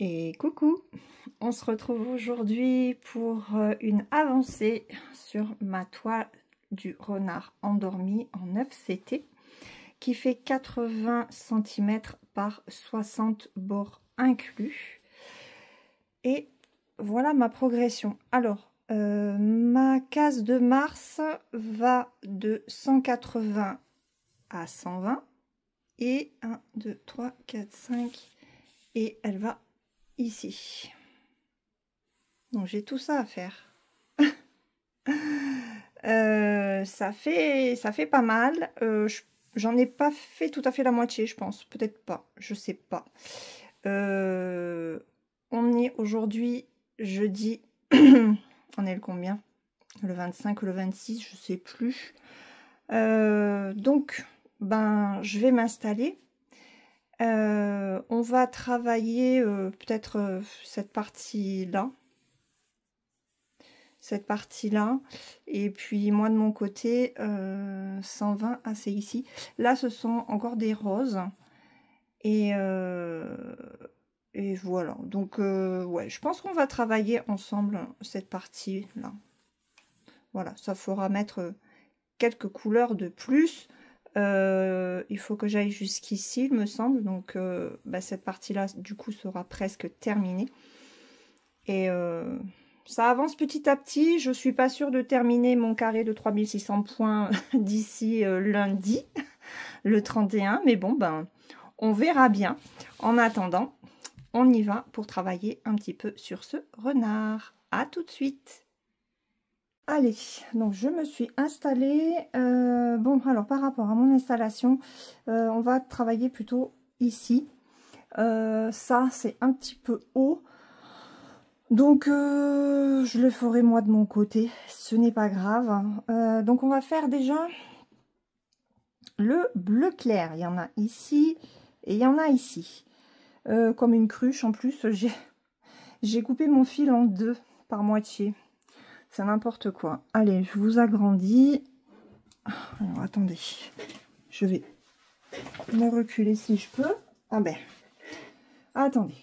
Et coucou, on se retrouve aujourd'hui pour une avancée sur ma toile du renard endormi en 9CT qui fait 80 cm par 60 bords inclus. Et voilà ma progression. Alors, ma case de Mars va de 180 à 120 et 1, 2, 3, 4, 5 et elle va ici. Donc j'ai tout ça à faire. Ça fait pas mal. J'en ai pas fait tout à fait la moitié, je pense. Peut-être pas, je sais pas. On est aujourd'hui jeudi. On est le combien? Le 25 ou le 26, je sais plus. Donc, ben, je vais m'installer. On va travailler peut-être cette partie-là. Et puis moi de mon côté 120, ah c'est ici, là ce sont encore des roses et voilà, donc ouais, je pense qu'on va travailler ensemble cette partie là. Voilà, ça fera mettre quelques couleurs de plus. Il faut que j'aille jusqu'ici, il me semble, donc bah, cette partie là du coup sera presque terminée et ça avance petit à petit. Je suis pas sûre de terminer mon carré de 3600 points d'ici lundi, le 31. Mais bon, ben, on verra bien. En attendant, on y va pour travailler un petit peu sur ce renard. À tout de suite. Allez, donc je me suis installée. Bon, alors par rapport à mon installation, on va travailler plutôt ici. Ça, c'est un petit peu haut. Donc je le ferai moi de mon côté, ce n'est pas grave. Donc on va faire déjà le bleu clair. Il y en a ici et il y en a ici. Comme une cruche en plus, j'ai coupé mon fil en deux par moitié. C'est n'importe quoi. Allez, je vous agrandis. Alors attendez, je vais me reculer si je peux. Ah ben, attendez.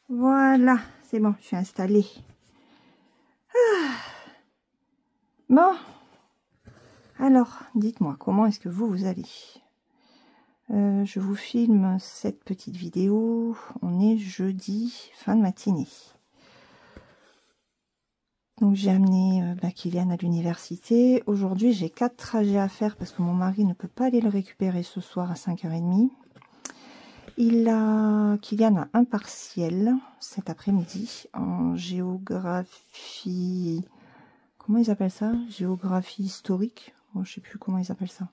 Voilà, c'est bon, je suis installée. Bon, alors, dites-moi, comment est-ce que vous allez? Je vous filme cette petite vidéo. On est jeudi, fin de matinée. Donc, j'ai amené Kylian à l'université. Aujourd'hui, j'ai 4 trajets à faire parce que mon mari ne peut pas aller le récupérer ce soir à 5h30. Kylian a un partiel cet après-midi en géographie. Comment ils appellent ça? Géographie historique. Bon, je sais plus comment ils appellent ça.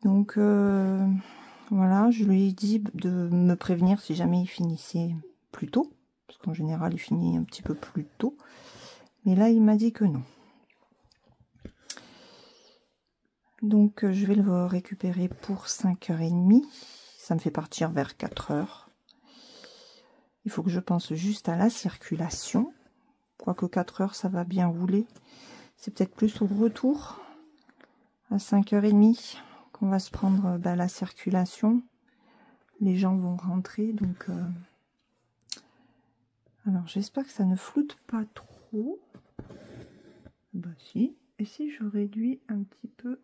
Donc voilà, je lui ai dit de me prévenir si jamais il finissait plus tôt. Parce qu'en général, il finit un petit peu plus tôt. Mais là, il m'a dit que non. Donc je vais le récupérer pour 5h30. Ça me fait partir vers 4h. Il faut que je pense juste à la circulation. Quoique 4h, ça va bien rouler. C'est peut-être plus au retour, à 5h30, qu'on va se prendre la circulation. Les gens vont rentrer, donc... Alors, j'espère que ça ne floute pas trop. Bah si. Et si je réduis un petit peu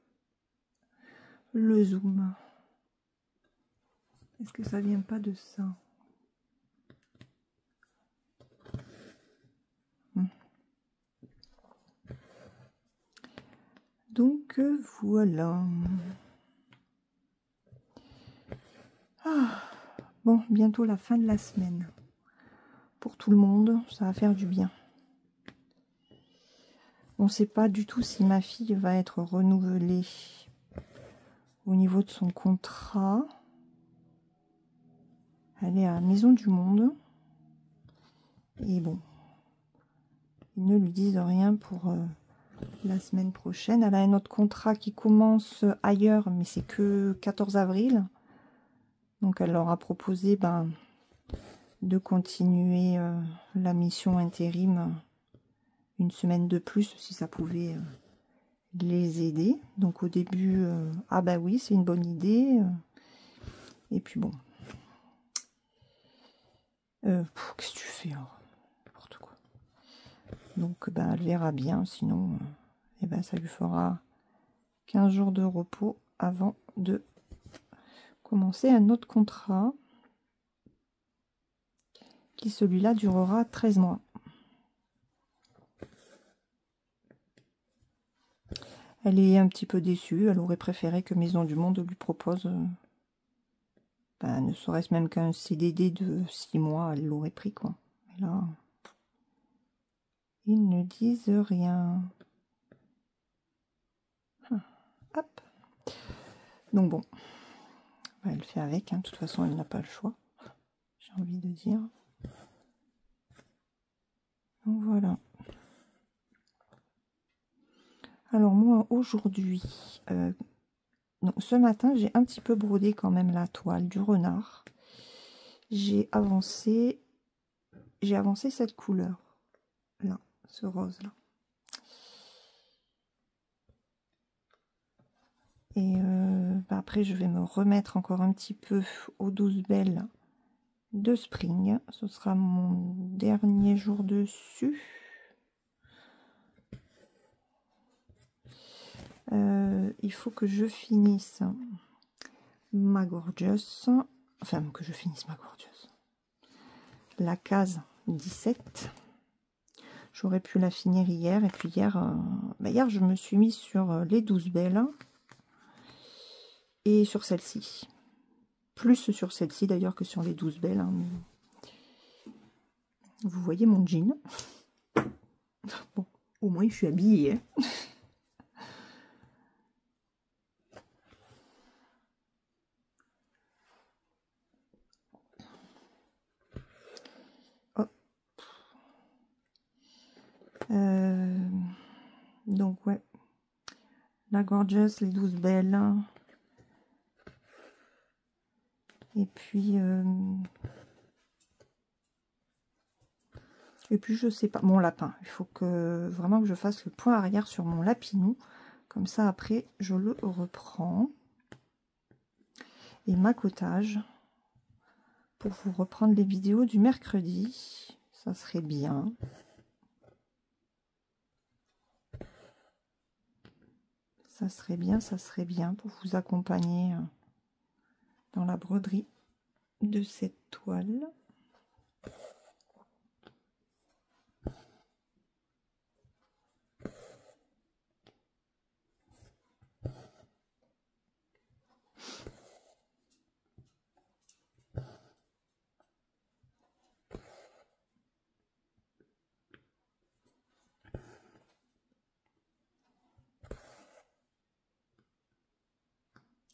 le zoom? Est-ce que ça vient pas de ça? Donc voilà. Ah, bon, bientôt la fin de la semaine. Pour tout le monde, ça va faire du bien. On ne sait pas du tout si ma fille va être renouvelée au niveau de son contrat. Elle est à Maison du Monde. Et bon, ils ne lui disent rien pour... la semaine prochaine. Elle a un autre contrat qui commence ailleurs, mais c'est que 14 avril. Donc elle leur a proposé de continuer la mission intérim une semaine de plus si ça pouvait les aider. Donc au début, ah bah oui, c'est une bonne idée. Et puis bon. Qu'est-ce que tu fais hein? N'importe quoi. Donc bah, elle verra bien, sinon eh ben, ça lui fera 15 jours de repos avant de commencer un autre contrat qui celui-là durera 13 mois. Elle est un petit peu déçue, elle aurait préféré que Maison du Monde lui propose ne serait-ce même qu'un CDD de 6 mois, elle l'aurait pris quoi. Mais là, ils ne disent rien. Hop. Donc bon, elle fait avec, hein. De toute façon elle n'a pas le choix, j'ai envie de dire. Donc voilà. Alors moi aujourd'hui, ce matin j'ai un petit peu brodé quand même la toile du renard. J'ai avancé cette couleur là, ce rose là. Et après je vais me remettre encore un petit peu aux 12 belles de Spring. Ce sera mon dernier jour dessus. Il faut que je finisse ma Gorgeous. Enfin, que je finisse ma Gorgeous. La case 17. J'aurais pu la finir hier. Et puis hier, hier je me suis mise sur les 12 belles. Et sur celle-ci. Plus sur celle-ci d'ailleurs que sur les 12 belles. Hein. Vous voyez mon jean. Bon, au moins je suis habillée. Hein. Donc ouais, la Gorgeous, les 12 belles. Et puis je sais pas, mon lapin. Il faut que vraiment que je fasse le point arrière sur mon lapinou. Comme ça après je le reprends. Et ma cottage. Pour vous reprendre les vidéos du mercredi. Ça serait bien. Ça serait bien pour vous accompagner dans la broderie de cette toile.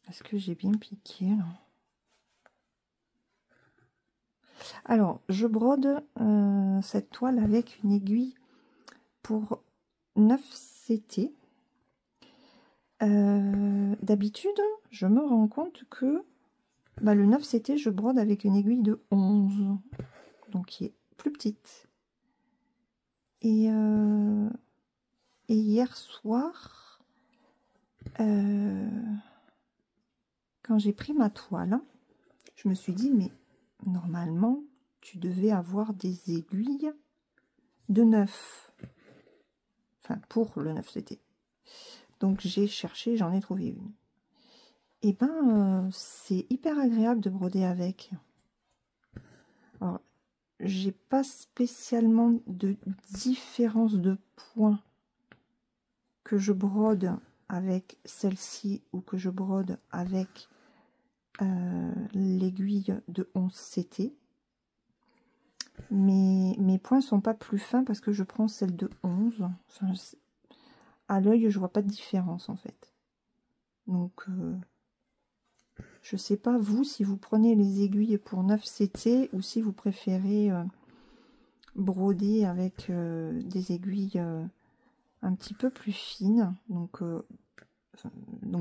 Est-ce que j'ai bien piqué là? Alors, je brode cette toile avec une aiguille pour 9 CT. D'habitude, je me rends compte que le 9 CT, je brode avec une aiguille de 11, donc qui est plus petite. Et hier soir, quand j'ai pris ma toile, je me suis dit, mais normalement, tu devais avoir des aiguilles de 9. Enfin, pour le 9 CT. Donc, j'ai cherché, j'en ai trouvé une. Et ben, c'est hyper agréable de broder avec. Alors, j'ai pas spécialement de différence de points que je brode avec celle-ci ou que je brode avec l'aiguille de 11 CT. Mais mes points sont pas plus fins parce que je prends celle de 11. Enfin, à l'œil, je vois pas de différence en fait. Donc, je sais pas vous si vous prenez les aiguilles pour 9 CT ou si vous préférez broder avec des aiguilles un petit peu plus fines. Donc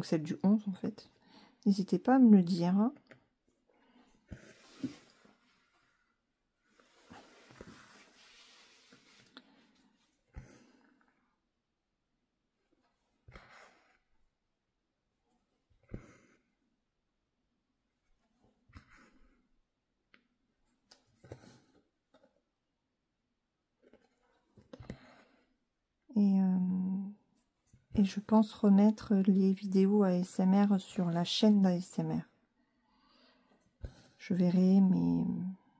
celle du 11 en fait. N'hésitez pas à me le dire. Hein. Et je pense remettre les vidéos ASMR sur la chaîne d'ASMR. Je verrai, mais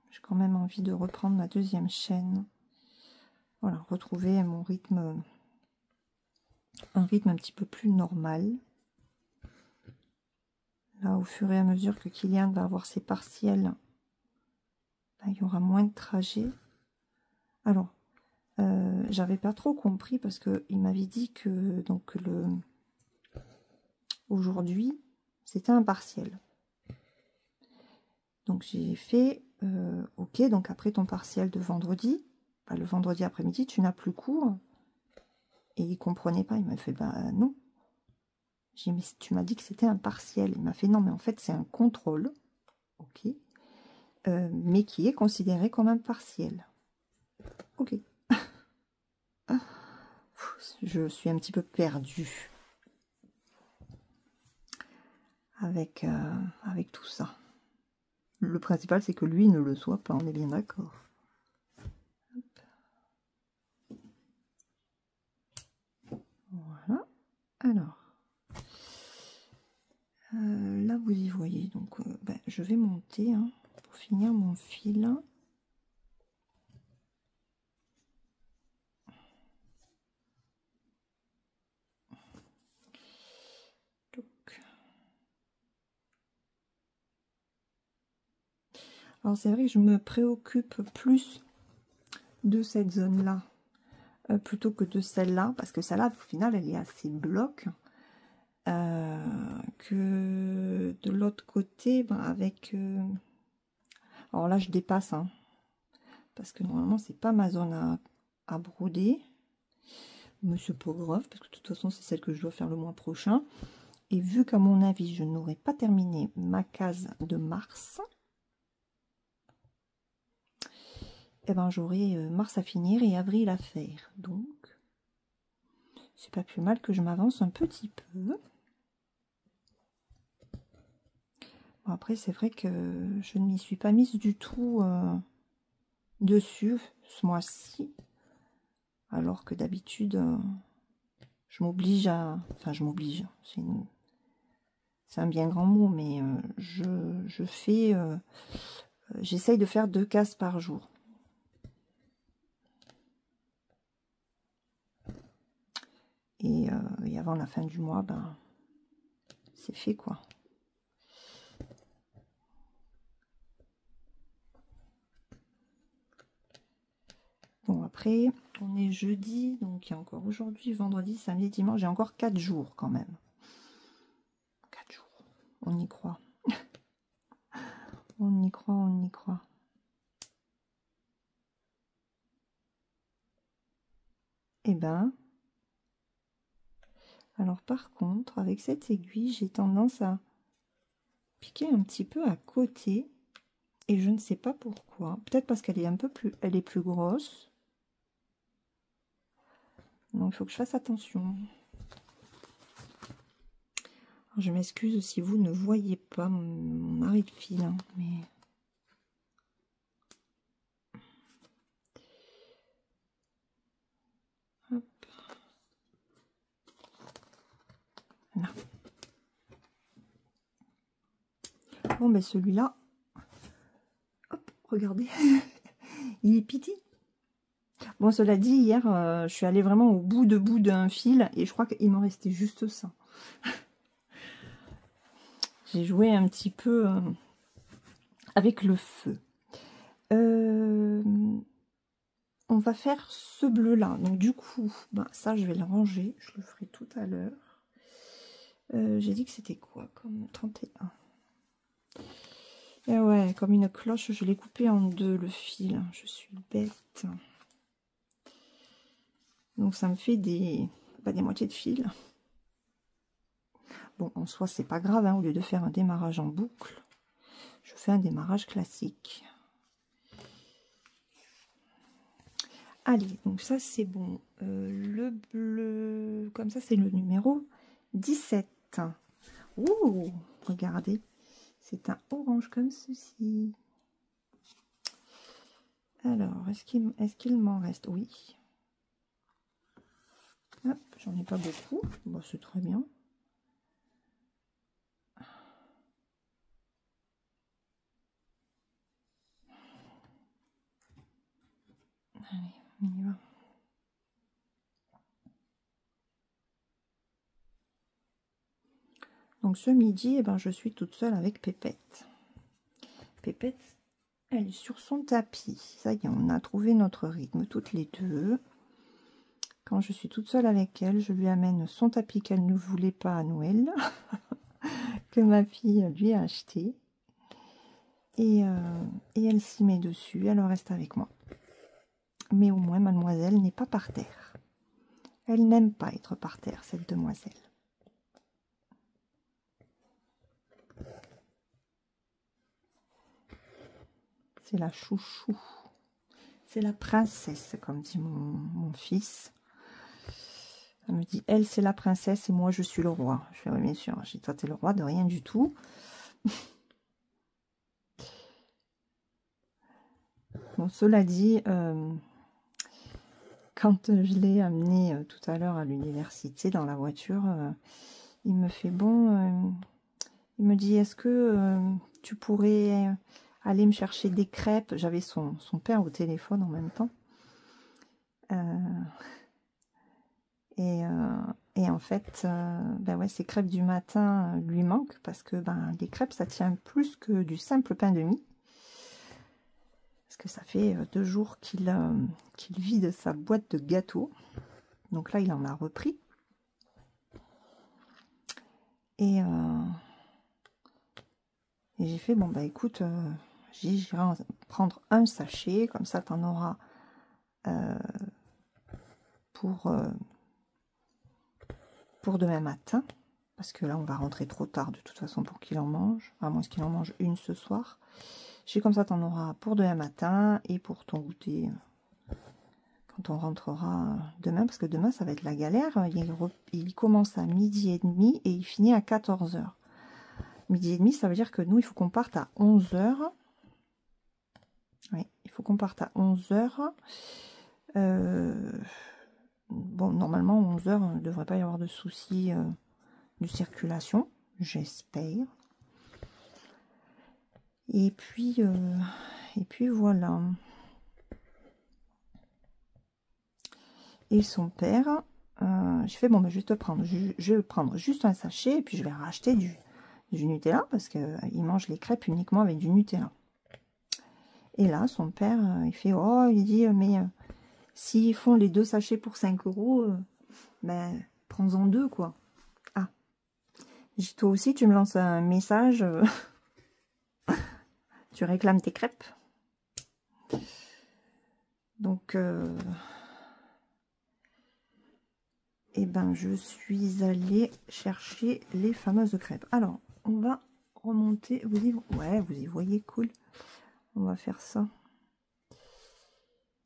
j'ai quand même envie de reprendre ma deuxième chaîne. Voilà, retrouver mon rythme, un rythme un petit peu plus normal. Là, au fur et à mesure que Kylian va avoir ses partiels, là, il y aura moins de trajets. Alors, j'avais pas trop compris parce qu'il m'avait dit que donc aujourd'hui, c'était un partiel. Donc j'ai fait, ok, donc après ton partiel de vendredi, bah, le vendredi après-midi, tu n'as plus cours. Et il comprenait pas, il m'a fait, bah non. J'ai dit, mais tu m'as dit que c'était un partiel. Il m'a fait, non, mais en fait, c'est un contrôle, ok, mais qui est considéré comme un partiel. Ok. Je suis un petit peu perdue avec tout ça. Le principal, c'est que lui ne le soit pas, on est bien d'accord. Voilà. Alors, là, vous y voyez. Donc, ben, je vais monter hein, pour finir mon fil. Alors, c'est vrai que je me préoccupe plus de cette zone-là plutôt que de celle-là, parce que celle-là, au final, elle est assez bloc. Que de l'autre côté, ben, avec... alors là, je dépasse, hein, parce que normalement, c'est pas ma zone à broder. Mais c'est pas grave, parce que de toute façon, c'est celle que je dois faire le mois prochain. Et vu qu'à mon avis, je n'aurai pas terminé ma case de mars, eh ben, j'aurai mars à finir et avril à faire. Donc, c'est pas plus mal que je m'avance un petit peu. Bon, après, c'est vrai que je ne m'y suis pas mise du tout dessus ce mois-ci. Alors que d'habitude, je m'oblige à... Enfin, je m'oblige. C'est un bien grand mot, mais je fais... j'essaye de faire 2 cases par jour. Et avant la fin du mois, ben, c'est fait, quoi. Bon, après, on est jeudi, donc il y a encore aujourd'hui, vendredi, samedi, dimanche, j'ai encore 4 jours quand même. 4 jours, on y croit. On y croit, on y croit. Eh ben, alors par contre, avec cette aiguille, j'ai tendance à piquer un petit peu à côté. Et je ne sais pas pourquoi. Peut-être parce qu'elle est un peu plus... Elle est plus grosse. Donc, il faut que je fasse attention. Alors, je m'excuse si vous ne voyez pas mon arrêt de fil. Hein, mais... Hop. Là. Bon, ben celui-là... Hop, regardez. Il est petit. Bon, cela dit, hier, je suis allée vraiment au bout d'un fil. Et je crois qu'il m'en restait juste ça. J'ai joué un petit peu avec le feu. On va faire ce bleu là. Donc du coup, ben, ça je vais le ranger. Je le ferai tout à l'heure. J'ai dit que c'était quoi comme 31. Et ouais, comme une cloche, je l'ai coupé en 2 le fil. Je suis bête. Donc ça me fait des moitiés de fil. Bon, en soi, c'est pas grave. Hein, au lieu de faire un démarrage en boucle, je fais un démarrage classique. Allez, donc ça c'est bon. Le bleu, comme ça c'est le numéro 17. Ouh, regardez, c'est un orange comme ceci. Alors, est-ce qu'il m'en reste? Oui. Hop, j'en ai pas beaucoup. Bon, c'est très bien. Allez, on y va. Donc ce midi, eh ben, je suis toute seule avec Pépette. Pépette, elle est sur son tapis. Ça y est, on a trouvé notre rythme toutes les deux. Quand je suis toute seule avec elle, je lui amène son tapis qu'elle ne voulait pas à Noël, que ma fille lui a acheté. Et elle s'y met dessus, elle reste avec moi. Mais au moins, mademoiselle n'est pas par terre. Elle n'aime pas être par terre, cette demoiselle. C'est la chouchou. C'est la princesse, comme dit mon fils. Elle me dit, elle, c'est la princesse et moi, je suis le roi. Je fais, oui, bien sûr. J'ai dit, toi, t'es le roi de rien du tout. Bon, cela dit, quand je l'ai amené tout à l'heure à l'université dans la voiture, il me fait, bon, il me dit, est-ce que tu pourrais aller me chercher des crêpes? J'avais son père au téléphone en même temps. Et en fait, ben ouais, ces crêpes du matin lui manquent parce que ben, les crêpes, ça tient plus que du simple pain de mie. Parce que ça fait 2 jours qu'il vide sa boîte de gâteaux. Donc là, il en a repris. Et j'ai fait, bon, bah écoute, j'irai prendre un sachet, comme ça, t'en auras pour demain matin. Parce que là, on va rentrer trop tard de toute façon pour qu'il en mange. À moins qu'il en mange une ce soir. J'ai comme ça, t'en auras pour demain matin et pour ton goûter quand on rentrera demain. Parce que demain, ça va être la galère. Il commence à 12h30 et il finit à 14h. 12h30, ça veut dire que nous, il faut qu'on parte à 11h. Oui, il faut qu'on parte à 11h. Bon, normalement, 11h, il ne devrait pas y avoir de soucis de circulation, j'espère. Et puis voilà. Et son père, je fais, bon, ben, je vais te prendre, je vais prendre juste un sachet et puis je vais racheter du Nutella parce qu'il mange les crêpes uniquement avec du Nutella. Et là, son père, il fait, oh, il dit, mais s'ils font les 2 sachets pour 5 €, ben, prends-en 2, quoi. Ah, toi aussi, tu me lances un message, tu réclames tes crêpes. Donc, eh ben, je suis allée chercher les fameuses crêpes. Alors, on va remonter. Vous y voyez, cool. On va faire ça.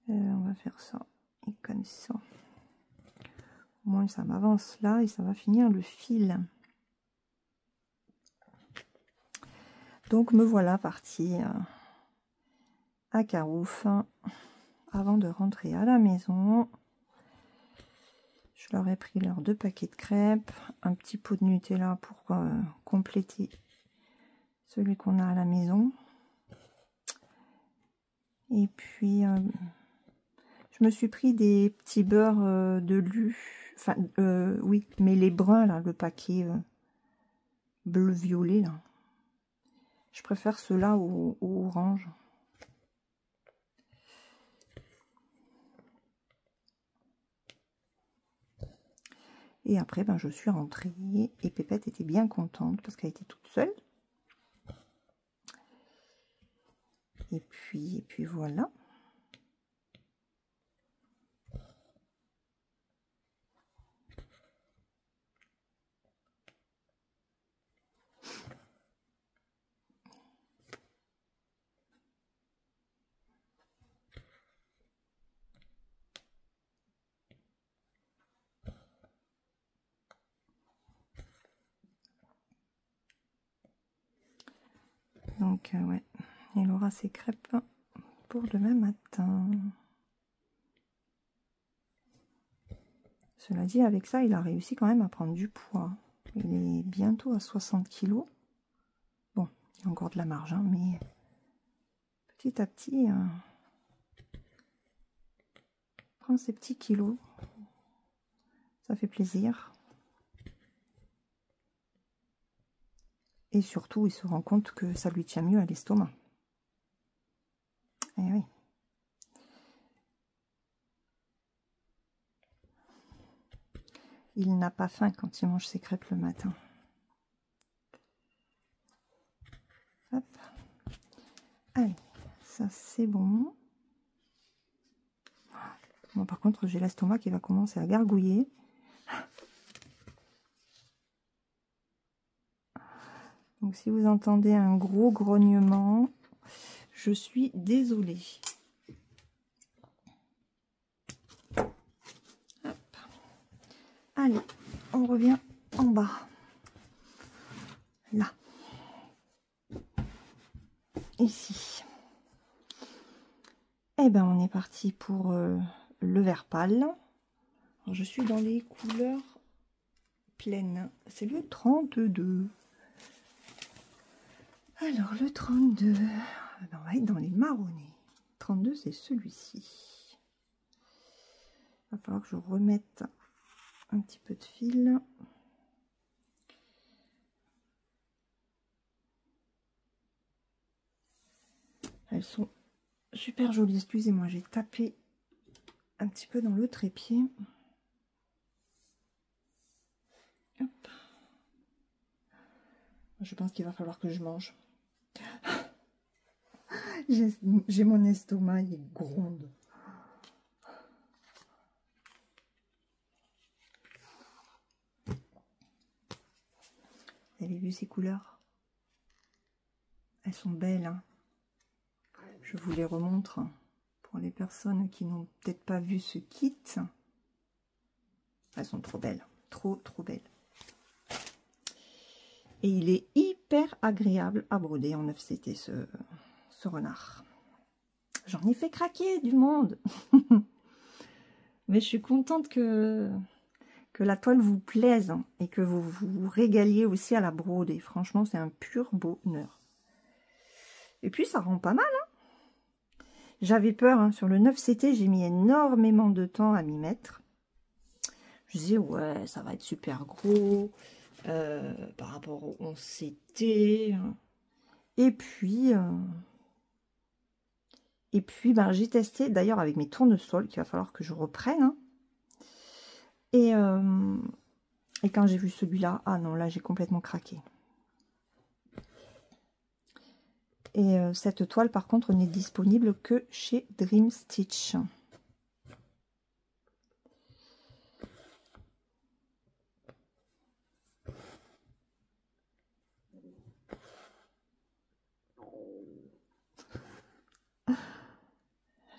On va faire ça. Et comme ça. Au moins, ça m'avance là et ça va finir le fil. Donc, me voilà partie à Carouf avant de rentrer à la maison. Je leur ai pris leurs 2 paquets de crêpes, un petit pot de Nutella pour compléter celui qu'on a à la maison. Et puis, je me suis pris des petits beurres de Lu. Enfin, oui, mais les bruns, là, le paquet bleu-violet, là. Je préfère ceux-là au orange. Et après, ben, je suis rentrée et Pépette était bien contente parce qu'elle était toute seule. Et puis voilà. Donc, ouais, elle aura ses crêpes pour demain matin. Cela dit, avec ça, il a réussi quand même à prendre du poids. Il est bientôt à 60 kg. Bon, il y a encore de la marge, hein, mais petit à petit, il prend ses petits kilos. Ça fait plaisir. Et surtout, il se rend compte que ça lui tient mieux à l'estomac. Eh oui. Il n'a pas faim quand il mange ses crêpes le matin. Hop. Allez, ça c'est bon. Bon, par contre, j'ai l'estomac qui va commencer à gargouiller. Donc, si vous entendez un gros grognement, je suis désolée. Hop. Allez, on revient en bas. Là. Ici. Eh ben, on est parti pour le vert pâle. Alors, je suis dans les couleurs pleines. C'est le 32. Alors, le 32, on va être dans les marronnés. 32, c'est celui-ci. Il va falloir que je remette un petit peu de fil. Elles sont super jolies. Excusez-moi, j'ai tapé un petit peu dans le trépied. Hop. Je pense qu'il va falloir que je mange. J'ai mon estomac, il gronde. Vous avez vu ces couleurs? Elles sont belles, hein. Je vous les remontre pour les personnes qui n'ont peut-être pas vu ce kit. Elles sont trop belles, trop belles. Et il est hyper agréable à broder en 9CT ce renard. J'en ai fait craquer du monde. Mais je suis contente que la toile vous plaise et que vous vous régaliez aussi à la broder. Franchement, c'est un pur bonheur. Et puis, ça rend pas mal. Hein. J'avais peur. Hein. Sur le 9CT, j'ai mis énormément de temps à m'y mettre. Je disais, ouais, ça va être super gros par rapport au 11CT. Et puis ben, j'ai testé d'ailleurs avec mes tournesols qu'il va falloir que je reprenne. Hein. Et quand j'ai vu celui-là, ah non, là j'ai complètement craqué. Et cette toile par contre n'est disponible que chez Dream Stitch.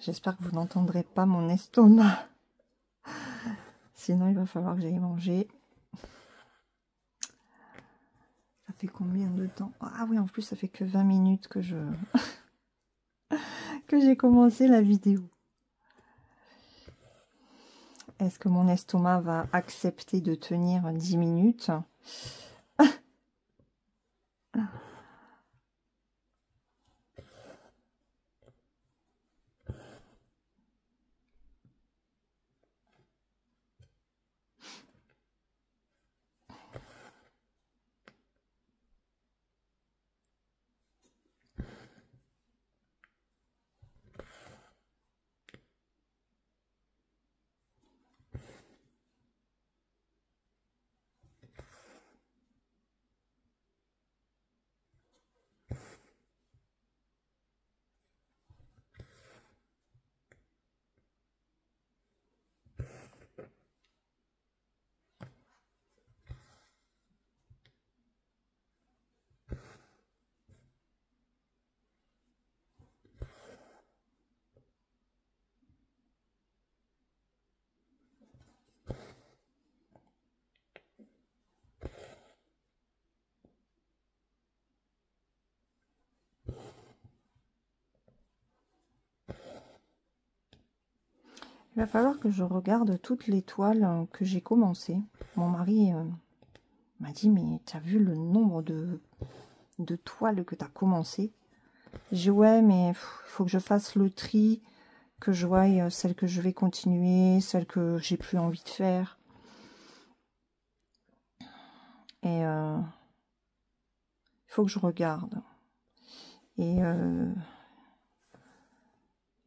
J'espère que vous n'entendrez pas mon estomac. Sinon, il va falloir que j'aille manger. Ça fait combien de temps? Ah oui, en plus, ça fait que 20 minutes que que j'ai commencé la vidéo. Est-ce que mon estomac va accepter de tenir 10 minutes? Il va falloir que je regarde toutes les toiles que j'ai commencées. Mon mari m'a dit, mais tu as vu le nombre de toiles que tu as commencé? J'ai dit, ouais, mais il faut que je fasse le tri, que je voie celles que je vais continuer, celles que j'ai plus envie de faire. Et il faut que je regarde. Et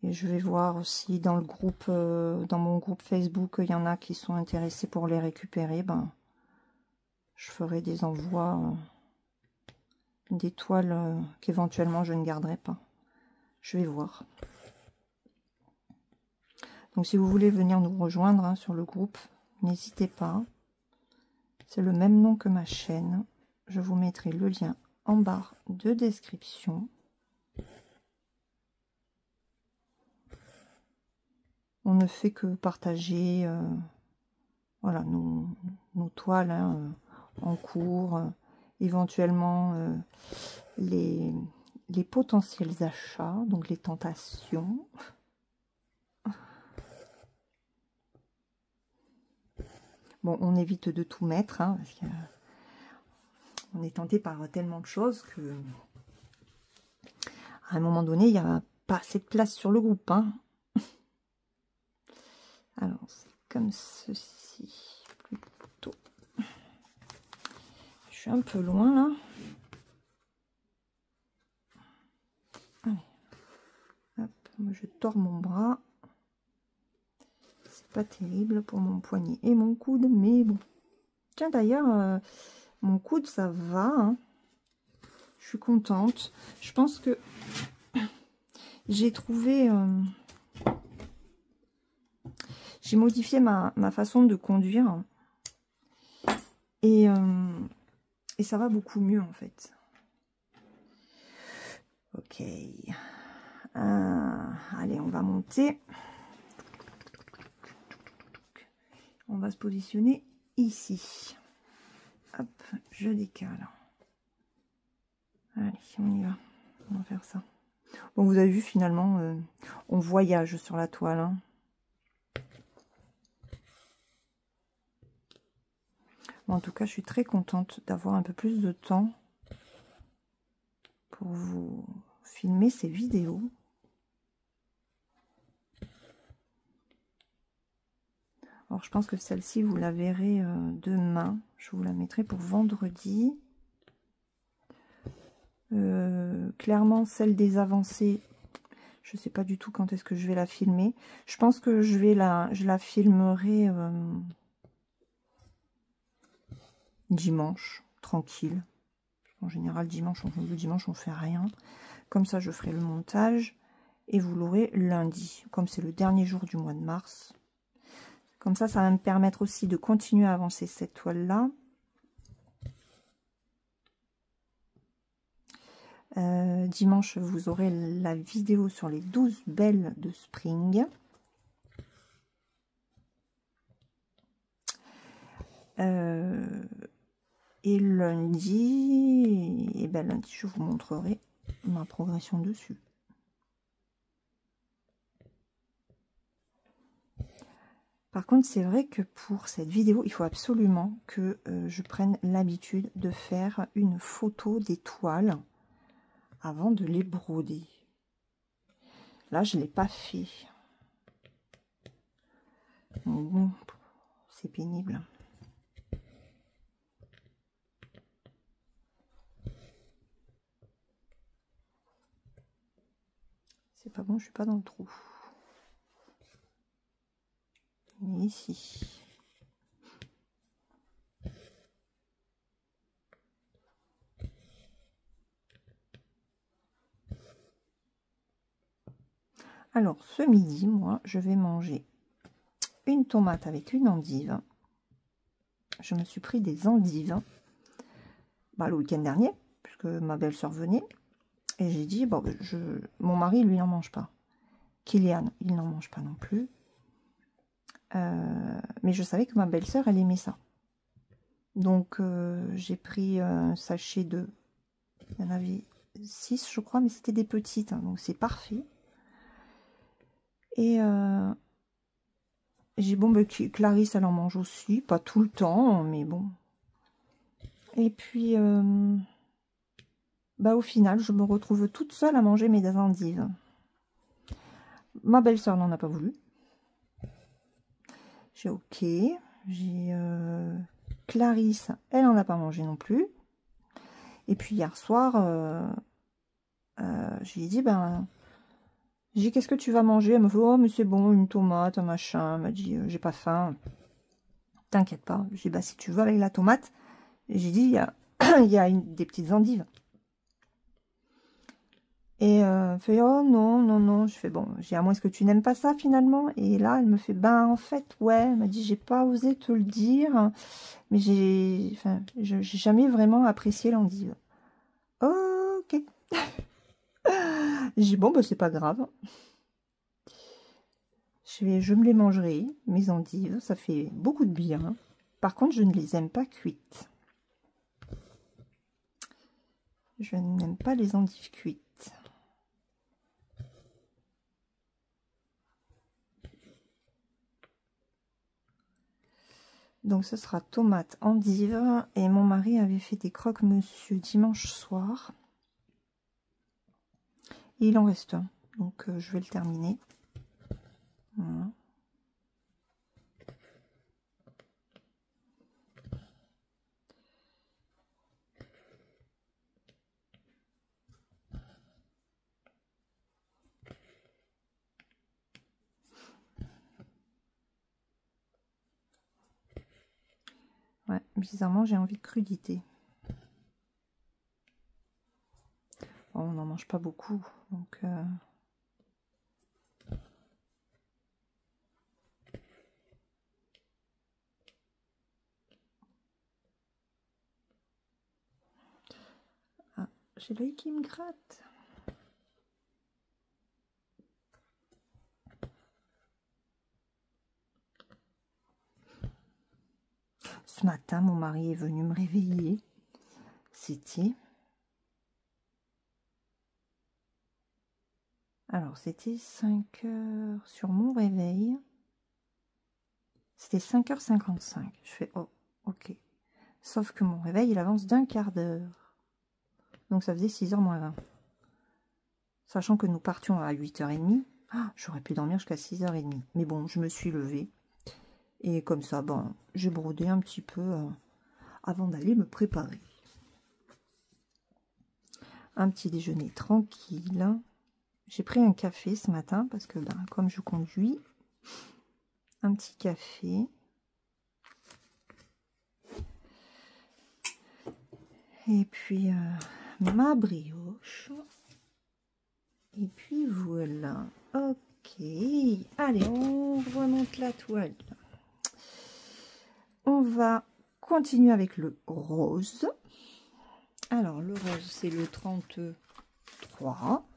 je vais voir si dans le groupe, dans mon groupe Facebook, il y en a qui sont intéressés pour les récupérer. Ben, je ferai des envois des toiles qu'éventuellement je ne garderai pas. Je vais voir. Donc si vous voulez venir nous rejoindre hein, sur le groupe, n'hésitez pas. C'est le même nom que ma chaîne. Je vous mettrai le lien en barre de description. On ne fait que partager voilà, nos toiles hein, en cours, éventuellement les potentiels achats, donc les tentations. Bon, on évite de tout mettre, hein, parce qu'on est tenté par tellement de choses que à un moment donné, il n'y a pas assez de place sur le groupe. Hein. Alors, c'est comme ceci, plutôt. Je suis un peu loin, là. Allez. Hop, moi, je tords mon bras. C'est pas terrible pour mon poignet et mon coude, mais bon. Tiens, d'ailleurs, mon coude, ça va. Hein. Je suis contente. Je pense que j'ai trouvé... j'ai modifié ma façon de conduire. Et ça va beaucoup mieux, en fait. Ok. Allez, on va monter. On va se positionner ici. Hop, je décale. Allez, on y va. On va faire ça. Bon, vous avez vu, finalement, on voyage sur la toile. Hein. Bon, en tout cas, je suis très contente d'avoir un peu plus de temps pour vous filmer ces vidéos. Alors, je pense que celle-ci, vous la verrez demain. Je vous la mettrai pour vendredi. Clairement, celle des avancées, je ne sais pas du tout quand est-ce que je vais la filmer. Je pense que je la filmerai dimanche, tranquille. En général, le dimanche, on fait rien. Comme ça, je ferai le montage et vous l'aurez lundi. Comme c'est le dernier jour du mois de mars. Comme ça va me permettre aussi de continuer à avancer cette toile-là. Dimanche, vous aurez la vidéo sur les 12 belles de Spring. Et lundi, lundi, je vous montrerai ma progression dessus. Par contre, c'est vrai que pour cette vidéo, il faut absolument que je prenne l'habitude de faire une photo des toiles avant de les broder. Là, je ne l'ai pas fait. Donc bon, c'est pénible. C'est pas bon, je suis pas dans le trou. Et ici. Alors, ce midi, moi, je vais manger une tomate avec une endive. Je me suis pris des endives le week-end dernier, puisque ma belle-sœur venait. Et j'ai dit, bon, mon mari, lui, n'en mange pas. Kylian, il n'en mange pas non plus. Mais je savais que ma belle-sœur, elle aimait ça. Donc, j'ai pris un sachet de... Il y en avait 6, je crois, mais c'était des petites. Hein, donc, c'est parfait. Et J'ai bon, bah, Clarisse, elle en mange aussi. Pas tout le temps, mais bon. Et puis, bah, au final, je me retrouve toute seule à manger mes endives. Ma belle-sœur n'en a pas voulu. J'ai OK. J'ai Clarisse, elle n'en a pas mangé non plus. Et puis hier soir, je lui ai dit, ben, j'ai dit, qu'est-ce que tu vas manger? Elle me fait, oh, mais c'est bon, une tomate, un machin. Elle m'a dit, j'ai pas faim. T'inquiète pas. J'ai dit, bah, si tu veux avec la tomate. J'ai dit, il y a des petites endives. Et elle fait, oh non, non, non. Je fais, bon, j'ai à moins que tu n'aimes pas ça finalement. Et là, elle me fait, ben, en fait, ouais. Elle m'a dit, j'ai pas osé te le dire. Mais j'ai jamais vraiment apprécié l'endive. Ok. J'ai dit, bon, bah, c'est pas grave. Je me les mangerai, mes endives. Ça fait beaucoup de bien. Par contre, je ne les aime pas cuites. Je n'aime pas les endives cuites. Donc ce sera tomate, endive. Et mon mari avait fait des croque-monsieur dimanche soir. Et il en reste un. Donc je vais le terminer. Voilà. Ouais, bizarrement j'ai envie de crudité. Bon, on n'en mange pas beaucoup. Donc ah, j'ai l'œil qui me gratte. Ce matin, mon mari est venu me réveiller. C'était... Alors, c'était 5 heures sur mon réveil. C'était 5h55. Je fais, oh, ok. Sauf que mon réveil, il avance d'un quart d'heure. Donc, ça faisait 6h moins 20. Sachant que nous partions à 8h30. Ah, j'aurais pu dormir jusqu'à 6h30. Mais bon, je me suis levée. Et comme ça, bon, j'ai brodé un petit peu avant d'aller me préparer. Un petit déjeuner tranquille. J'ai pris un café ce matin parce que, ben, comme je conduis, un petit café. Et puis, ma brioche. Et puis, voilà. Ok. Allez, on remonte la toile. On va continuer avec le rose. Alors, le rose, c'est le 33.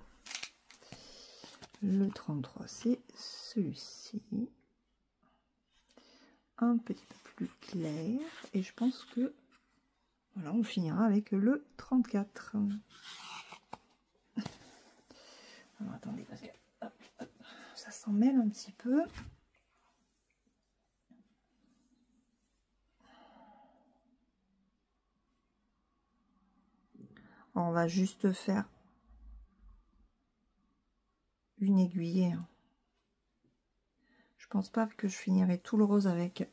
Le 33, c'est celui-ci. Un petit peu plus clair. Et je pense que, voilà, on finira avec le 34. Alors, attendez, parce que hop, hop, ça s'en mêle un petit peu. On va juste faire une aiguillée. Je pense pas que je finirai tout le rose avec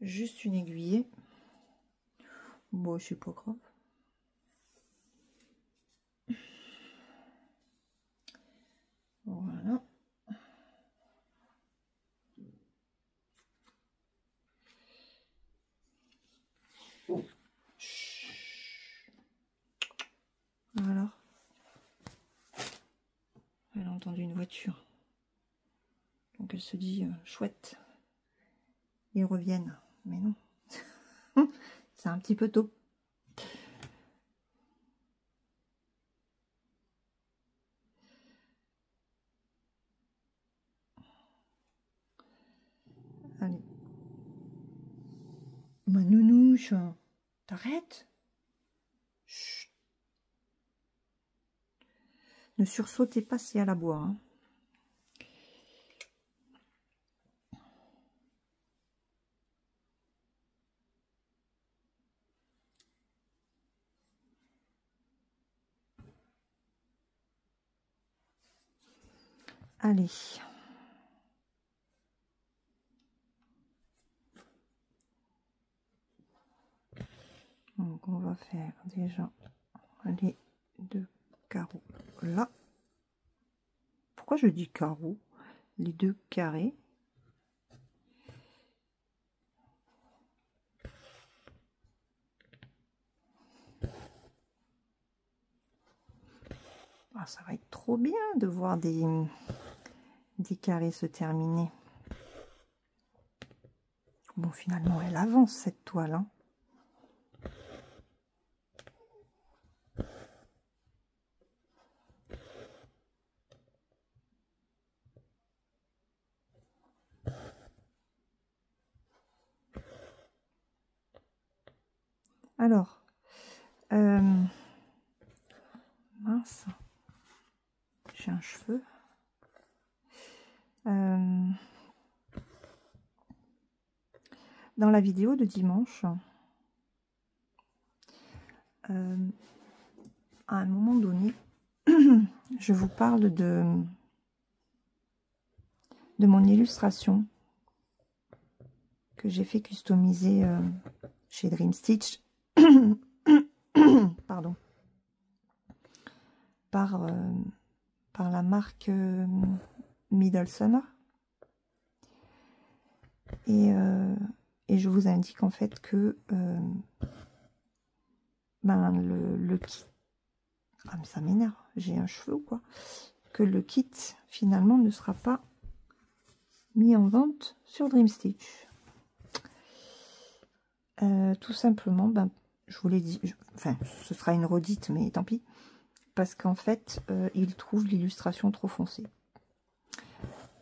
juste une aiguillée. Bon, je suis pas grave. Voilà. Alors, elle a entendu une voiture. Donc elle se dit, chouette, ils reviennent. Mais non, c'est un petit peu tôt. Allez. Ma nounouche, t'arrêtes? Ne sursautez pas si elle aboie. Hein. Allez. Donc on va faire déjà les 2 carreaux là. Pourquoi je dis carreaux? Les 2 carrés. Ah, ça va être trop bien de voir des carrés se terminer. Bon, finalement, elle avance cette toile, hein. Alors, mince, j'ai un cheveu. Dans la vidéo de dimanche, à un moment donné, je vous parle de mon illustration que j'ai fait customiser chez Dream Stitch. Pardon. Par la marque Middle Summer. Et je vous indique en fait que le kit... Ah mais ça m'énerve, j'ai un cheveu ou quoi? Que le kit finalement ne sera pas mis en vente sur Dream Stitch. Tout simplement, je vous l'ai dit, enfin ce sera une redite mais tant pis. Parce qu'en fait, il trouve l'illustration trop foncée.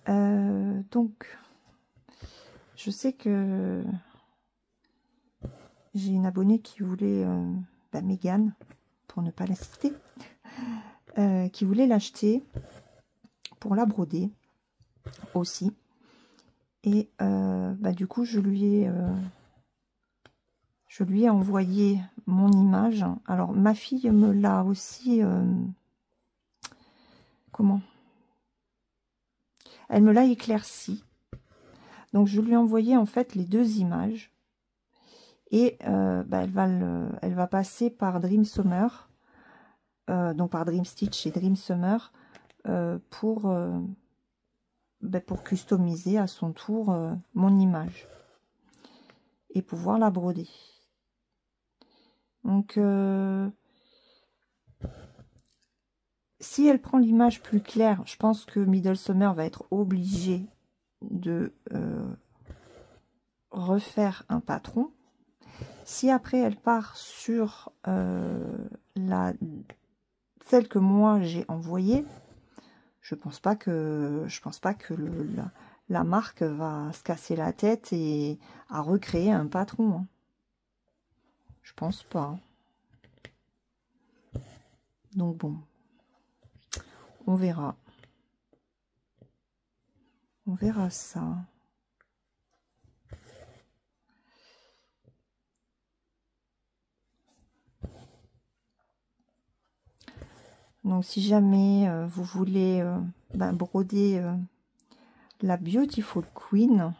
Donc, je sais que j'ai une abonnée qui voulait, Mégane, pour ne pas la citer, qui voulait l'acheter pour la broder aussi. Et du coup, je lui ai envoyé mon image. Alors, ma fille me l'a aussi... comment? Elle me l'a éclairci. Donc, je lui ai envoyé en fait les 2 images. Et elle va passer par Dream Summer, donc par Dream Stitch et Dream Summer, pour customiser à son tour mon image et pouvoir la broder. Donc, si elle prend l'image plus claire, je pense que Middle Summer va être obligé de refaire un patron. Si après elle part sur celle que moi j'ai envoyée, je pense pas que la marque va se casser la tête et à recréer un patron, hein. Je pense pas. Donc bon, on verra. On verra ça. Donc si jamais vous voulez broder la Beautiful Queen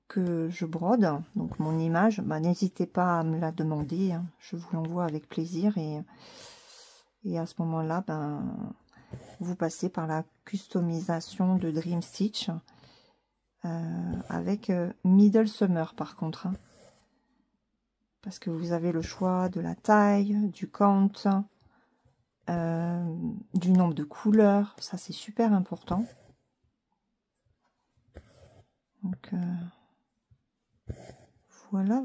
que je brode, donc mon image, n'hésitez pas à me la demander, hein. Je vous l'envoie avec plaisir et à ce moment-là, vous passez par la customisation de Dream Stitch avec Middle Summer par contre, hein. Parce que vous avez le choix de la taille, du count, du nombre de couleurs, ça c'est super important. Donc voilà.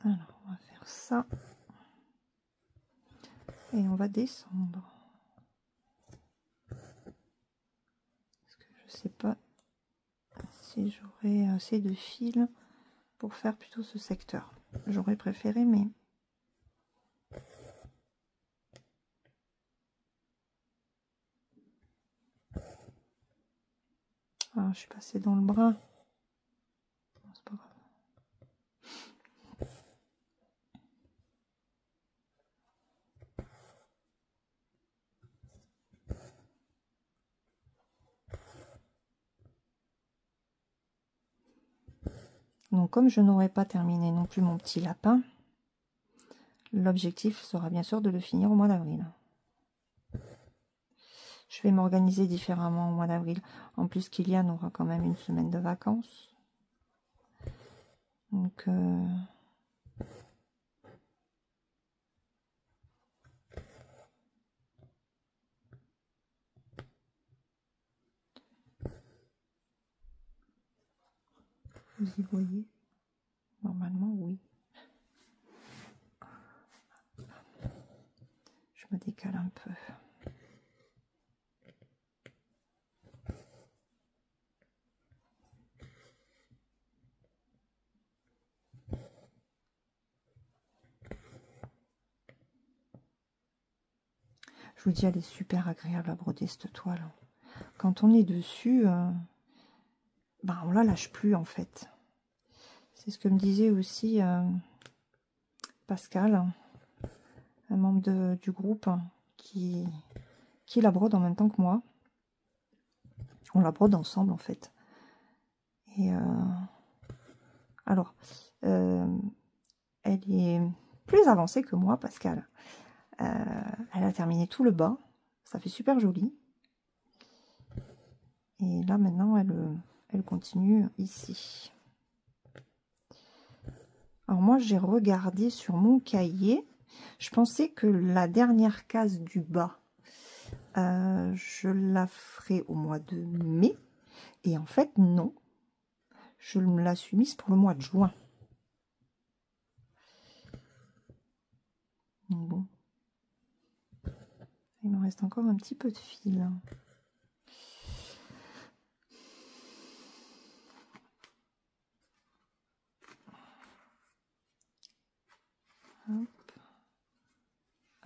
Alors on va faire ça et on va descendre. Parce que je sais pas si j'aurai assez de fils pour faire plutôt ce secteur. J'aurais préféré, mais Ah, je suis passée dans le brun. C'est pas grave. Donc comme je n'aurai pas terminé non plus mon petit lapin, l'objectif sera bien sûr de le finir au mois d'avril. Je vais m'organiser différemment au mois d'avril. En plus, Kylian aura quand même une semaine de vacances. Donc vous y voyez? Normalement, oui. Je me décale un peu. Je vous dis, elle est super agréable à broder cette toile. Quand on est dessus, ben on la lâche plus en fait. C'est ce que me disait aussi Pascal, un membre du groupe qui la brode en même temps que moi. On la brode ensemble en fait. Et alors, elle est plus avancée que moi, Pascal. Elle a terminé tout le bas. Ça fait super joli. Et là, maintenant, elle continue ici. Alors moi, j'ai regardé sur mon cahier. Je pensais que la dernière case du bas, je la ferai au mois de mai. Et en fait, non. Je me la suis mise pour le mois de juin. Donc bon. Il me reste encore un petit peu de fil. Hop.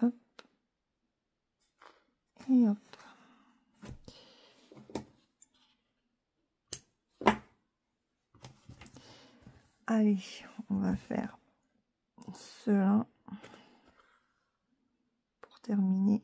Hop. Et hop. Allez, on va faire cela pour terminer.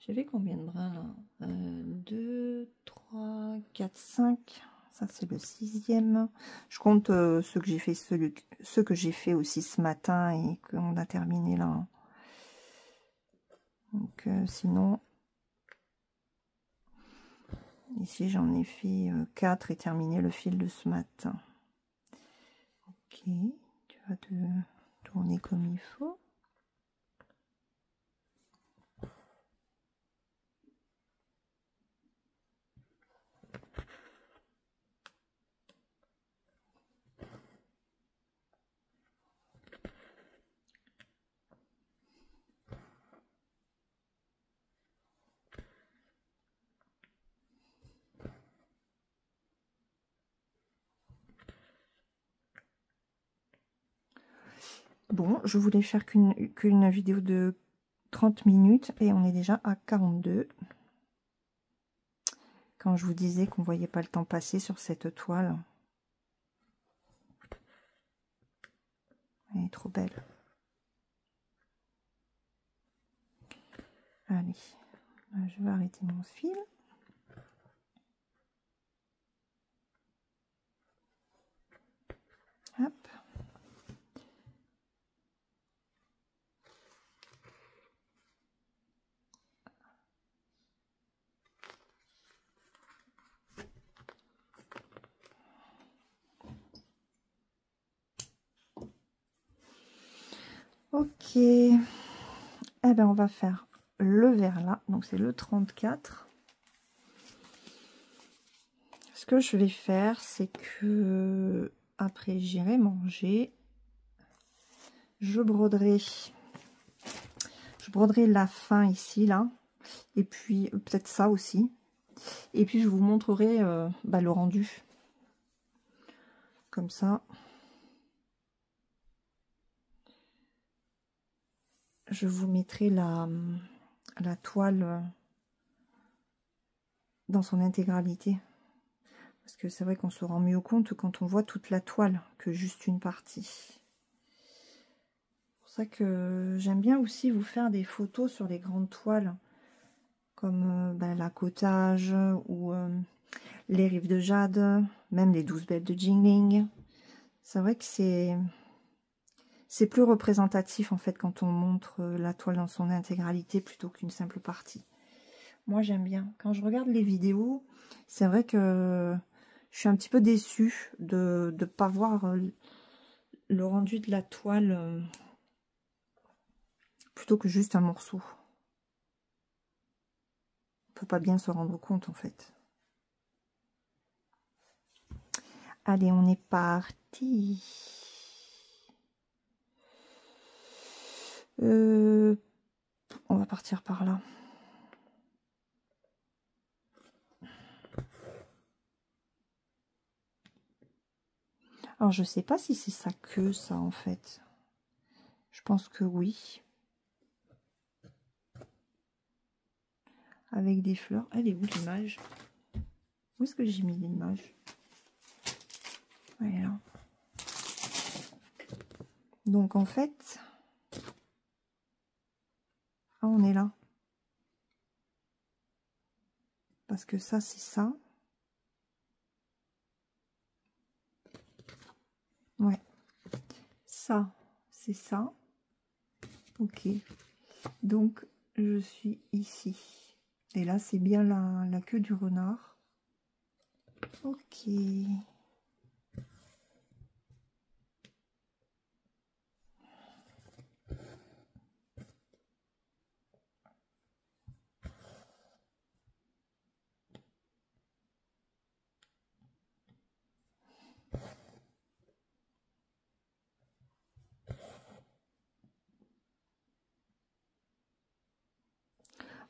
J'ai fait combien de brins là 2, 3, 4, 5. Ça c'est le 6e. Je compte ceux que j'ai fait, ceux que j'ai fait aussi ce matin et qu'on a terminé là. Donc sinon, ici j'en ai fait 4 et terminé le fil de ce matin. Ok, tu vas te tourner comme il faut. Bon, je voulais faire qu'une vidéo de 30 minutes et on est déjà à 42. Quand je vous disais qu'on voyait pas le temps passer sur cette toile. Elle est trop belle. Allez, je vais arrêter mon fil. Hop. Ok. Eh ben, on va faire le vert là. Donc, c'est le 34. Ce que je vais faire, c'est que après, j'irai manger. Je broderai la fin ici, là. Et puis, peut-être ça aussi. Et puis je vous montrerai le rendu. Comme ça. Je vous mettrai la toile dans son intégralité. Parce que c'est vrai qu'on se rend mieux compte quand on voit toute la toile que juste une partie. C'est pour ça que j'aime bien aussi vous faire des photos sur les grandes toiles. Comme la Cottage ou les Rives de Jade, même les 12 belles de Jingling. C'est vrai que c'est plus représentatif en fait quand on montre la toile dans son intégralité plutôt qu'une simple partie. Moi j'aime bien. Quand je regarde les vidéos, c'est vrai que je suis un petit peu déçue de ne pas voir le rendu de la toile plutôt que juste un morceau. On peut pas bien se rendre compte en fait. Allez, on est parti. On va partir par là. Alors, je sais pas si c'est sa queue, ça, en fait. Je pense que oui. Avec des fleurs. Elle est où l'image? Où est-ce que j'ai mis l'image? Voilà. Donc, en fait... Ah, on est là. Parce que ça, c'est ça. Ouais. Ça, c'est ça. Ok. Donc, je suis ici. Et là, c'est bien la queue du renard. Ok.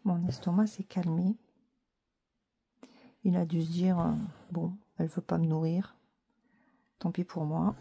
Mon estomac s'est calmé. Il a dû se dire, bon, elle veut pas me nourrir. Tant pis pour moi.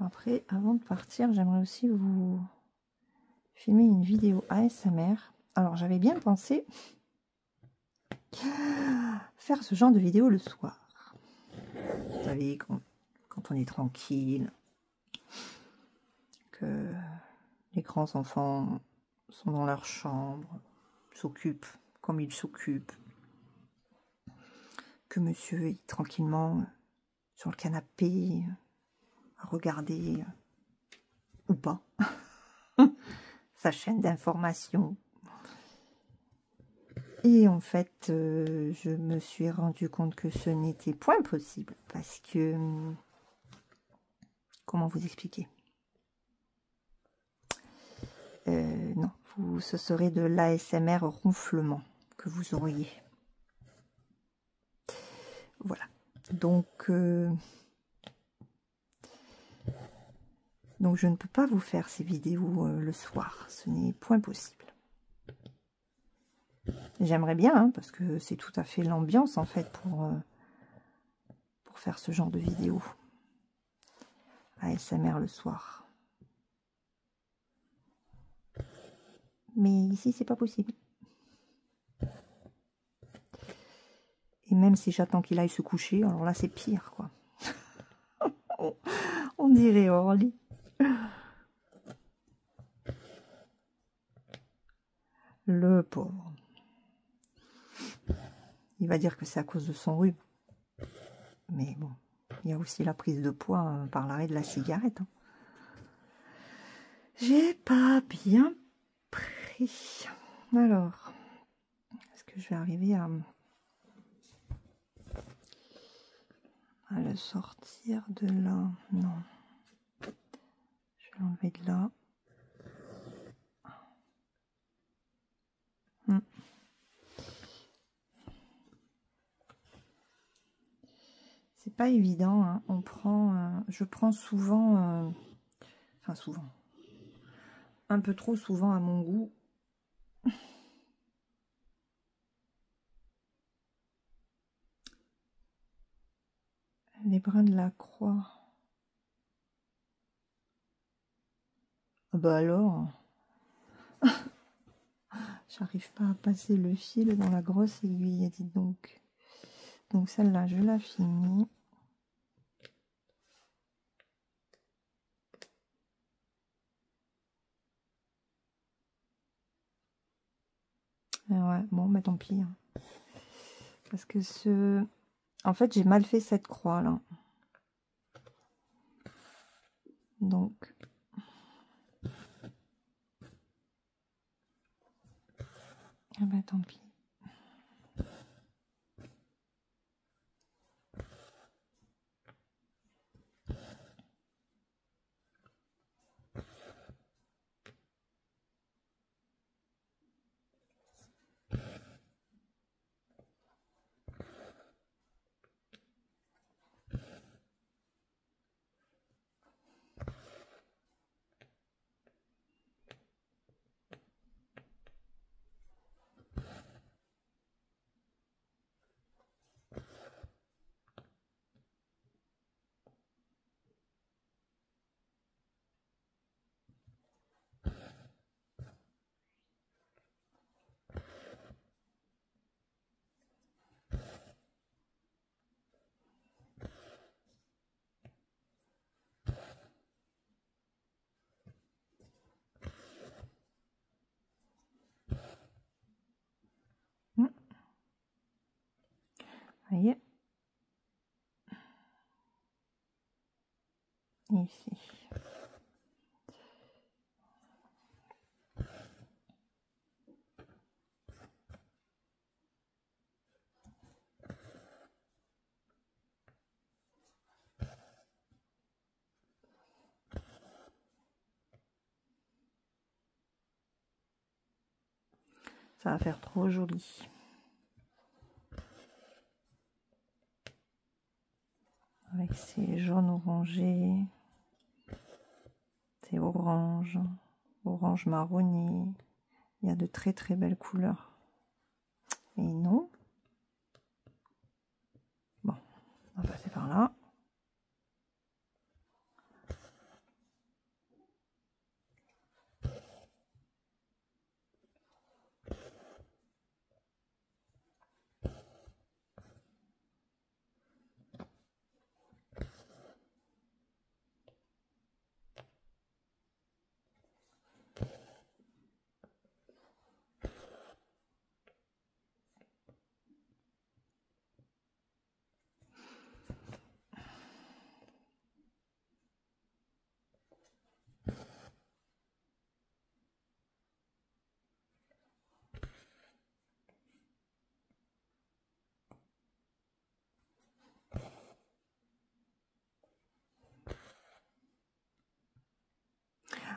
Après, avant de partir, j'aimerais aussi vous filmer une vidéo ASMR. Alors, j'avais bien pensé faire ce genre de vidéo le soir. Vous savez, quand on est tranquille, que les grands enfants sont dans leur chambre, s'occupent comme ils s'occupent, que monsieur est tranquillement sur le canapé, à regarder, ou pas, sa chaîne d'information. Et en fait, je me suis rendu compte que ce n'était point possible, parce que, comment vous expliquer? Non, ce serait de l'ASMR ronflement que vous auriez. Voilà. Donc je ne peux pas vous faire ces vidéos le soir. Ce n'est point possible. J'aimerais bien, hein, parce que c'est tout à fait l'ambiance, en fait, pour faire ce genre de vidéo. ASMR le soir. Mais ici, c'est pas possible. Et même si j'attends qu'il aille se coucher, alors là c'est pire quoi. On dirait Orly. Le pauvre. Il va dire que c'est à cause de son rhume. Mais bon, il y a aussi la prise de poids par l'arrêt de la cigarette. Hein. J'ai pas bien pris. Alors, est-ce que je vais arriver à le sortir de là? Non. Je vais l'enlever de là. C'est pas évident, hein. On prend, je prends souvent, enfin souvent, un peu trop souvent à mon goût. Les brins de la croix. Ah bah alors, j'arrive pas à passer le fil dans la grosse aiguille, dites donc. Donc celle-là, je la finis. Ouais, bon, bah tant pis. Hein. Parce que en fait, j'ai mal fait cette croix, là. Donc... Ah bah tant pis. Voyez, ici. Ça va faire trop joli. Avec ces jaunes orangés, c'est orange, orange marronné. Il y a de très très belles couleurs. Et non. Bon, on va passer par là.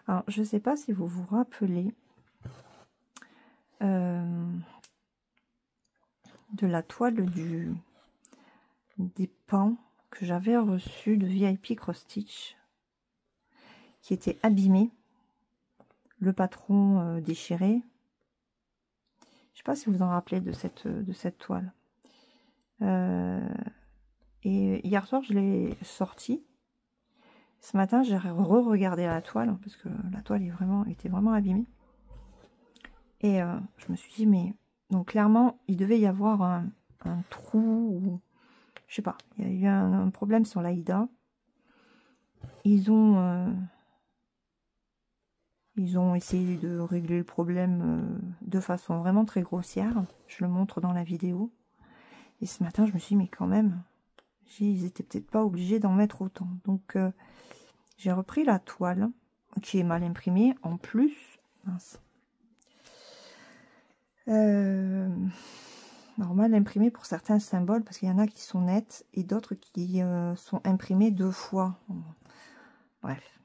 Alors, je ne sais pas si vous vous rappelez de la toile des pans que j'avais reçu de VIP Cross Stitch, qui était abîmé, le patron déchiré. Je ne sais pas si vous en rappelez de cette toile. Et hier soir, je l'ai sortie. Ce matin, j'ai re-regardé la toile, parce que la toile était vraiment abîmée. Et je me suis dit, mais... Donc clairement, il devait y avoir un trou, ou je sais pas, il y a eu un problème sur l'Aïda. Ils ont essayé de régler le problème de façon vraiment très grossière. Je le montre dans la vidéo. Et ce matin, je me suis dit, mais quand même, ils étaient peut-être pas obligés d'en mettre autant. Donc, j'ai repris la toile, qui est mal imprimée, en plus. Mince. Normal imprimé pour certains symboles, parce qu'il y en a qui sont nets, et d'autres qui sont imprimés 2 fois. Bref,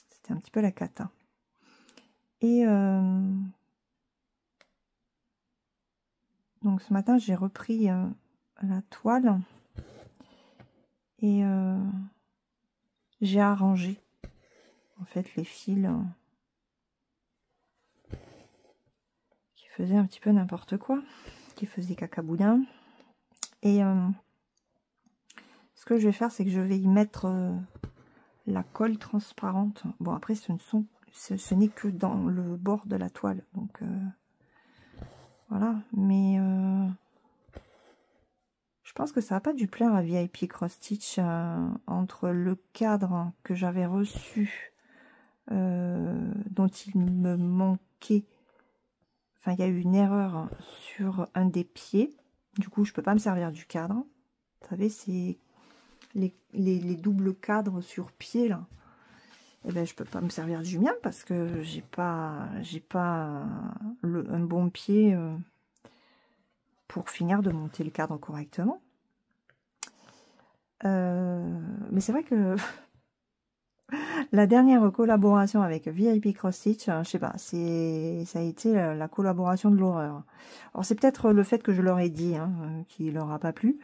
c'était un petit peu la cata. Et donc ce matin, j'ai repris la toile et j'ai arrangé en fait les fils qui faisaient un petit peu n'importe quoi, qui faisaient cacaboudin. Et ce que je vais faire, c'est que je vais y mettre la colle transparente. Bon, après, ce n'est que dans le bord de la toile, donc voilà. Mais je pense que ça n'a pas dû plaire à VIP Cross Stitch entre le cadre que j'avais reçu, dont il me manquait. Enfin, il y a eu une erreur sur un des pieds. Du coup, je peux pas me servir du cadre. Vous savez, c'est les doubles cadres sur pied là. Eh ben, je peux pas me servir du mien parce que j'ai pas un bon pied pour finir de monter le cadre correctement. Mais c'est vrai que la dernière collaboration avec VIP Cross Stitch, je sais pas, ça a été la collaboration de l'horreur. Alors c'est peut-être le fait que je leur ai dit qui leur a pas plu,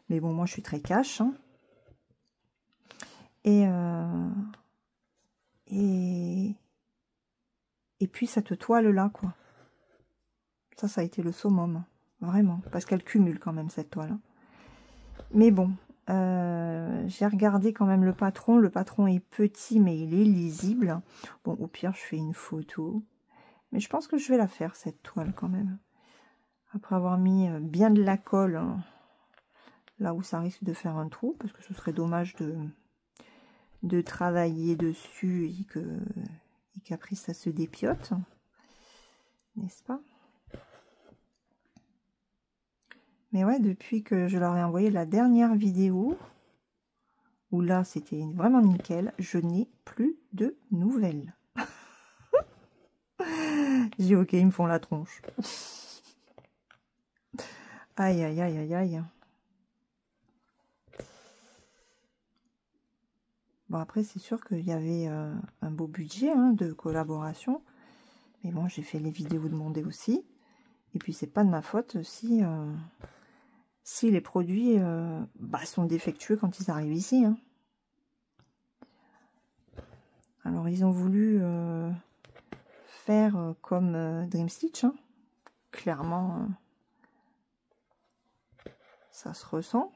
mais bon, moi je suis très cash. Et puis cette toile là, quoi. Ça a été le summum, vraiment, parce qu'elle cumule quand même cette toile. Mais bon, j'ai regardé quand même le patron. Le patron est petit, mais il est lisible. Bon, au pire, je fais une photo. Mais je pense que je vais la faire, cette toile, quand même. Après avoir mis bien de la colle, là où ça risque de faire un trou, parce que ce serait dommage de travailler dessus et qu'après ça se dépiote. N'est-ce pas? Mais ouais, depuis que je leur ai envoyé la dernière vidéo, où là c'était vraiment nickel, je n'ai plus de nouvelles. J'ai dit ok, ils me font la tronche. Aïe, aïe, aïe, aïe, aïe. Bon, après, c'est sûr qu'il y avait un beau budget de collaboration. Mais bon, j'ai fait les vidéos demandées aussi. Et puis, c'est pas de ma faute si les produits sont défectueux quand ils arrivent ici. Alors, ils ont voulu faire comme Dream Stitch. Clairement, ça se ressent.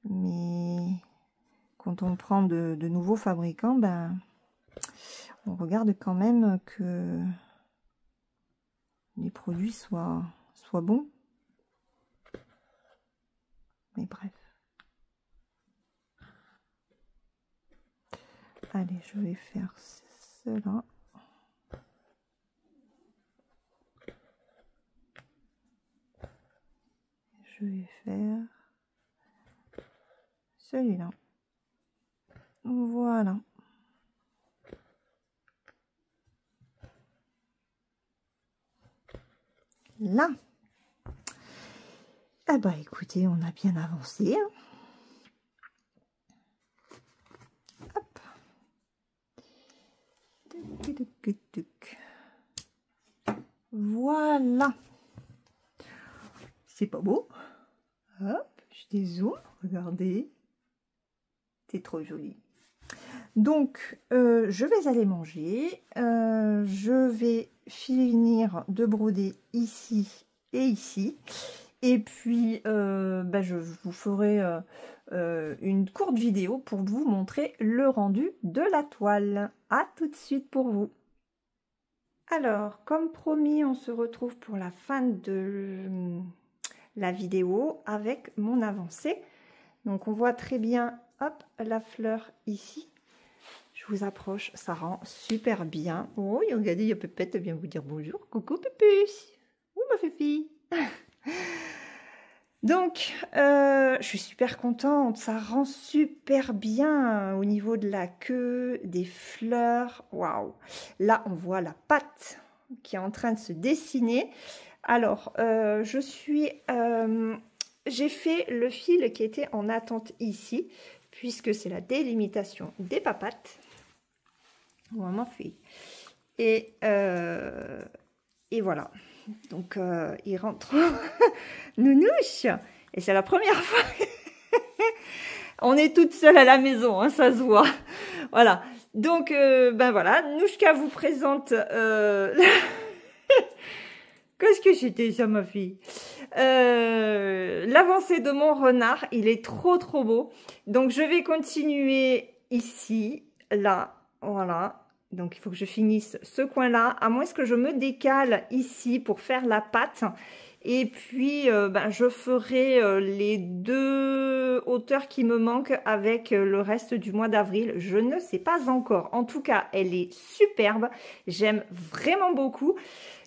Mais quand on prend de nouveaux fabricants, on regarde quand même que les produits soient bons. Mais bref. Allez, je vais faire cela. Je vais faire celui-là. Voilà. Là. Ah bah écoutez, on a bien avancé. Hop. Voilà. C'est pas beau? Hop, je dézoome. Regardez. C'est trop joli. Donc, je vais aller manger. Je vais finir de broder ici et ici. Et puis, je vous ferai une courte vidéo pour vous montrer le rendu de la toile. À tout de suite pour vous. Alors, comme promis, on se retrouve pour la fin de la vidéo avec mon avancée. Donc on voit très bien, hop, la fleur ici. Je vous approche, ça rend super bien. Oh, regardez, il y a Pépette, elle vient vous dire bonjour. Coucou Pépus. Où ma fifi? Donc, je suis super contente, ça rend super bien au niveau de la queue, des fleurs. Waouh! Là, on voit la pâte qui est en train de se dessiner. Alors, j'ai fait le fil qui était en attente ici, puisque c'est la délimitation des papates. Vraiment fait. Et voilà. Donc, il rentre nounouche. Et c'est la première fois. On est toute seule à la maison, hein, ça se voit. Voilà. Donc, ben voilà. Nouchka vous présente... Qu'est-ce que c'était ça, ma fille? L'avancée de mon renard. Il est trop, trop beau. Donc, je vais continuer ici, là. Voilà. Donc, il faut que je finisse ce coin-là, à moins que je me décale ici pour faire la pâte. Et puis, ben, je ferai les 2 hauteurs qui me manquent avec le reste du mois d'avril. Je ne sais pas encore. En tout cas, elle est superbe. J'aime vraiment beaucoup.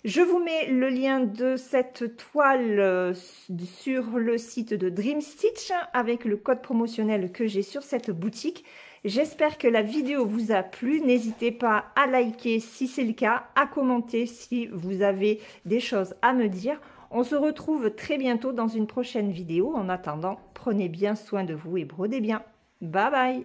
Je vous mets le lien de cette toile sur le site de Dream Stitch avec le code promotionnel que j'ai sur cette boutique. J'espère que la vidéo vous a plu. N'hésitez pas à liker si c'est le cas, à commenter si vous avez des choses à me dire. On se retrouve très bientôt dans une prochaine vidéo. En attendant, prenez bien soin de vous et brodez bien. Bye bye!